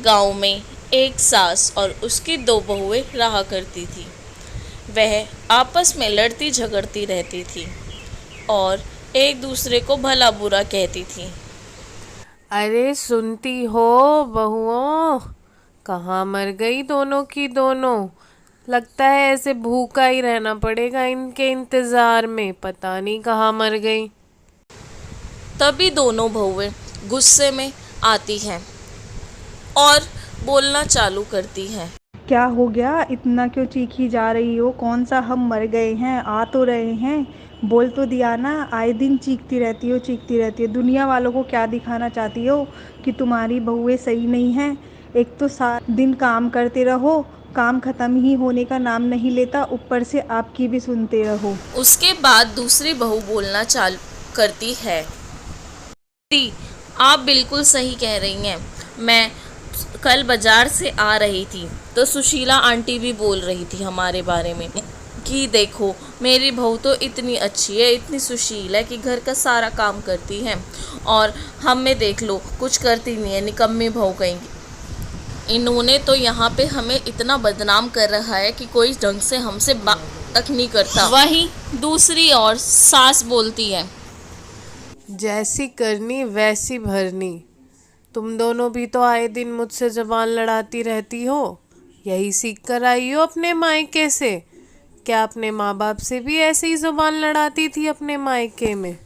एक गांव में एक सास और उसकी दो बहुएं रहा करती थी। वह आपस में लड़ती झगड़ती रहती थी और एक दूसरे को भला बुरा कहती थी। अरे सुनती हो बहुओं, कहाँ मर गई दोनों की दोनों। लगता है ऐसे भूखा ही रहना पड़ेगा इनके इंतजार में, पता नहीं कहाँ मर गई। तभी दोनों बहुएं गुस्से में आती हैं और बोलना चालू करती हैं। क्या हो गया, इतना क्यों चीखी जा रही हो? कौन सा हम मर गए हैं? आ तो रहे हैं, बोल तो दिया ना। आए दिन चीखती रहती हो, चीखती रहती हो। दुनिया वालों को क्या दिखाना चाहती हो कि तुम्हारी बहुएं सही नहीं हैं? एक तो सारा दिन काम करते रहो, काम खत्म ही होने का नाम नहीं लेता, ऊपर से आपकी भी सुनते रहो। उसके बाद दूसरी बहू बोलना चालू करती है। दी, आप बिल्कुल सही कह रही हैं। मैं कल बाजार से आ रही थी तो सुशीला आंटी भी बोल रही थी हमारे बारे में कि देखो मेरी बहू तो इतनी अच्छी है, इतनी सुशील है कि घर का सारा काम करती है और हम में देख लो कुछ करती नहीं है, निकम्मी बहू कहेंगी। इन्होंने तो यहाँ पे हमें इतना बदनाम कर रखा है कि कोई ढंग से हमसे बात तक नहीं करता। वहीं दूसरी ओर सास बोलती है, जैसी करनी वैसी भरनी। तुम दोनों भी तो आए दिन मुझसे जबान लड़ाती रहती हो, यही सीख कर आई हो अपने मायके से। क्या अपने माँ बाप से भी ऐसे ही जुबान लड़ाती थी अपने मायके में?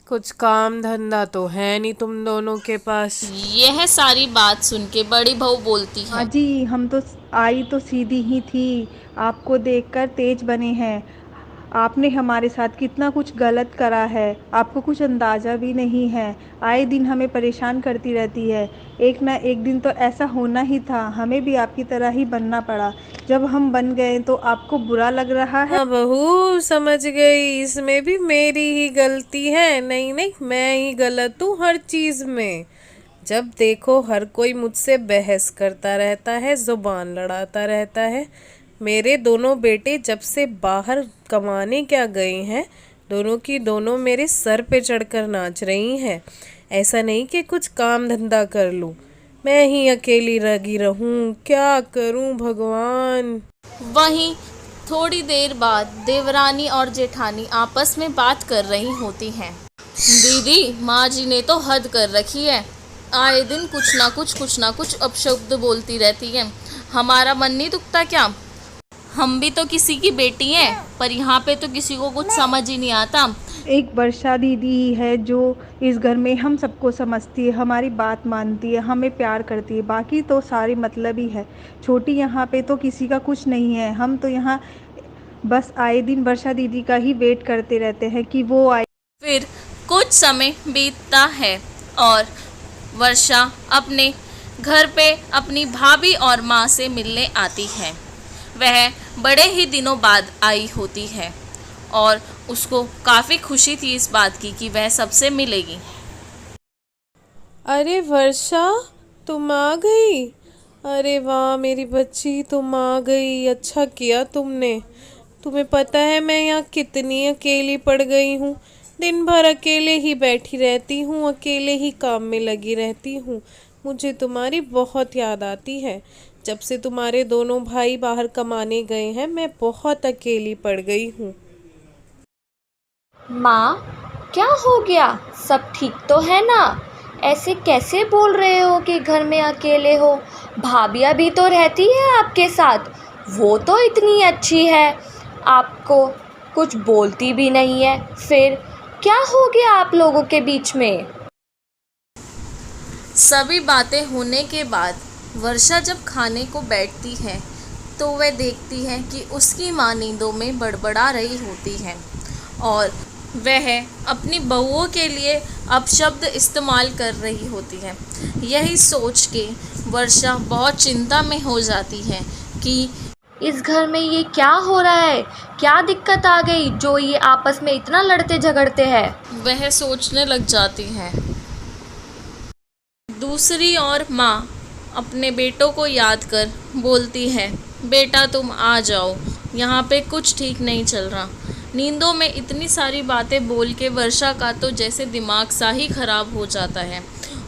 कुछ काम धंधा तो है नहीं तुम दोनों के पास। यह सारी बात सुन के बड़ी बहू बोलती हाँ है, जी, हम तो आई तो सीधी ही थी, आपको देखकर तेज बने हैं। आपने हमारे साथ कितना कुछ गलत करा है, आपको कुछ अंदाज़ा भी नहीं है। आए दिन हमें परेशान करती रहती है। एक ना एक दिन तो ऐसा होना ही था, हमें भी आपकी तरह ही बनना पड़ा। जब हम बन गए तो आपको बुरा लग रहा है। हाँ बहू, समझ गई, इसमें भी मेरी ही गलती है। नहीं नहीं, मैं ही गलत हूँ हर चीज़ में। जब देखो हर कोई मुझसे बहस करता रहता है, जुबान लड़ाता रहता है। मेरे दोनों बेटे जब से बाहर कमाने क्या गए हैं, दोनों की दोनों मेरे सर पे चढ़कर नाच रही हैं। ऐसा नहीं कि कुछ काम धंधा कर लूँ, मैं ही अकेली लगी रहूँ, क्या करूँ भगवान। वहीं थोड़ी देर बाद देवरानी और जेठानी आपस में बात कर रही होती हैं। दीदी, माँ जी ने तो हद कर रखी है, आए दिन कुछ ना कुछ अपशब्द बोलती रहती है। हमारा मन नहीं दुखता क्या? हम भी तो किसी की बेटी हैं, पर यहाँ पे तो किसी को कुछ समझ ही नहीं आता। एक वर्षा दीदी ही है जो इस घर में हम सबको समझती है, हमारी बात मानती है, हमें प्यार करती है। बाकी तो सारे मतलब ही है। छोटी यहाँ पे तो किसी का कुछ नहीं है। हम तो यहाँ बस आए दिन वर्षा दीदी का ही वेट करते रहते हैं कि वो आए। फिर कुछ समय बीतता है और वर्षा अपने घर पे अपनी भाभी और माँ से मिलने आती है। वह बड़े ही दिनों बाद आई होती है और उसको काफ़ी खुशी थी इस बात की कि वह सबसे मिलेगी। अरे वर्षा, तुम आ गई? अरे वाह मेरी बच्ची, तुम आ गई, अच्छा किया तुमने। तुम्हें पता है मैं यहाँ कितनी अकेली पड़ गई हूँ। दिन भर अकेले ही बैठी रहती हूँ, अकेले ही काम में लगी रहती हूँ। मुझे तुम्हारी बहुत याद आती है। जब से तुम्हारे दोनों भाई बाहर कमाने गए हैं, मैं बहुत अकेली पड़ गई हूँ। माँ, क्या हो गया? सब ठीक तो है ना? ऐसे कैसे बोल रहे हो कि घर में अकेले हो? भाभिया भी तो रहती है आपके साथ, वो तो इतनी अच्छी है, आपको कुछ बोलती भी नहीं है। फिर क्या हो गया आप लोगों के बीच में? सभी बातें होने के बाद वर्षा जब खाने को बैठती है तो वह देखती है कि उसकी माँ नींदों में बड़बड़ा रही होती है और वह अपनी बहुओं के लिए अपशब्द इस्तेमाल कर रही होती है। यही सोच के वर्षा बहुत चिंता में हो जाती है कि इस घर में ये क्या हो रहा है? क्या दिक्कत आ गई जो ये आपस में इतना लड़ते झगड़ते हैं? वह सोचने लग जाती है। दूसरी ओर माँ अपने बेटों को याद कर बोलती है, बेटा तुम आ जाओ, यहाँ पे कुछ ठीक नहीं चल रहा। नींदों में इतनी सारी बातें बोल के वर्षा का तो जैसे दिमाग सा ही खराब हो जाता है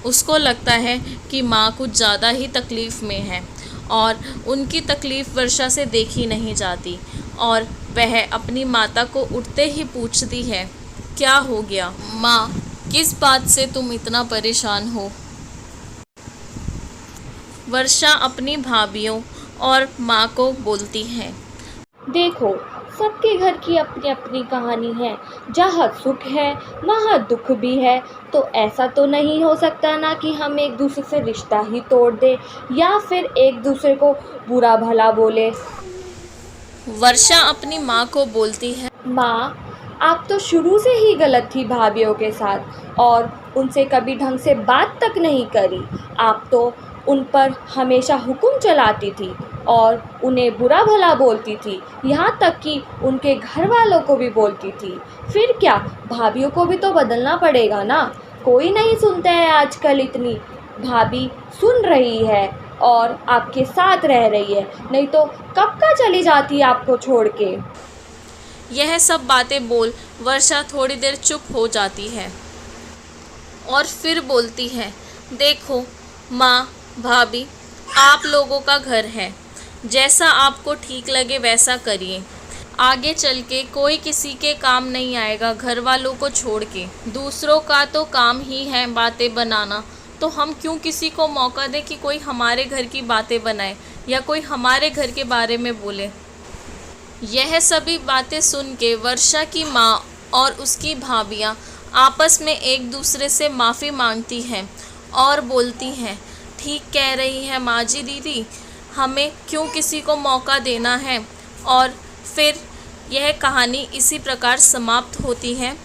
उसको लगता है कि माँ कुछ ज़्यादा ही तकलीफ़ में है और उनकी तकलीफ़ वर्षा से देखी नहीं जाती और वह अपनी माता को उठते ही पूछती है, क्या हो गया माँ, किस बात से तुम इतना परेशान हो। वर्षा अपनी भाभीयों और माँ को बोलती है, देखो, सबके घर की अपनी अपनी कहानी है। जहाँ सुख है वहाँ दुख भी है। तो ऐसा तो नहीं हो सकता ना कि हम एक दूसरे से रिश्ता ही तोड़ दें या फिर एक दूसरे को बुरा भला बोले। वर्षा अपनी माँ को बोलती है, माँ, आप तो शुरू से ही गलत थी भाभीियों के साथ और उनसे कभी ढंग से बात तक नहीं करी। आप तो उन पर हमेशा हुक्म चलाती थी और उन्हें बुरा भला बोलती थी, यहाँ तक कि उनके घर वालों को भी बोलती थी। फिर क्या, भाभीियों को भी तो बदलना पड़ेगा ना। कोई नहीं सुनता है आजकल। इतनी भाभी सुन रही है और आपके साथ रह रही है, नहीं तो कब का चली जाती आपको छोड़ के। यह सब बातें बोल वर्षा थोड़ी देर चुप हो जाती है और फिर बोलती है, देखो माँ, भाभी, आप लोगों का घर है, जैसा आपको ठीक लगे वैसा करिए। आगे चल के कोई किसी के काम नहीं आएगा घर वालों को छोड़ के। दूसरों का तो काम ही है बातें बनाना, तो हम क्यों किसी को मौका दें कि कोई हमारे घर की बातें बनाए या कोई हमारे घर के बारे में बोले। यह सभी बातें सुन के वर्षा की माँ और उसकी भाभियाँ आपस में एक दूसरे से माफ़ी मांगती हैं और बोलती हैं, ठीक कह रही है माँ जी दीदी, हमें क्यों किसी को मौका देना है। और फिर यह कहानी इसी प्रकार समाप्त होती है।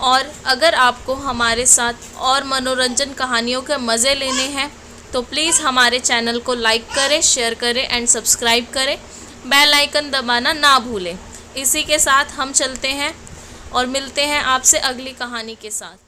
और अगर आपको हमारे साथ और मनोरंजन कहानियों के मज़े लेने हैं तो प्लीज़ हमारे चैनल को लाइक करें, शेयर करें एंड सब्सक्राइब करें। बेल आइकन दबाना ना भूलें। इसी के साथ हम चलते हैं और मिलते हैं आपसे अगली कहानी के साथ।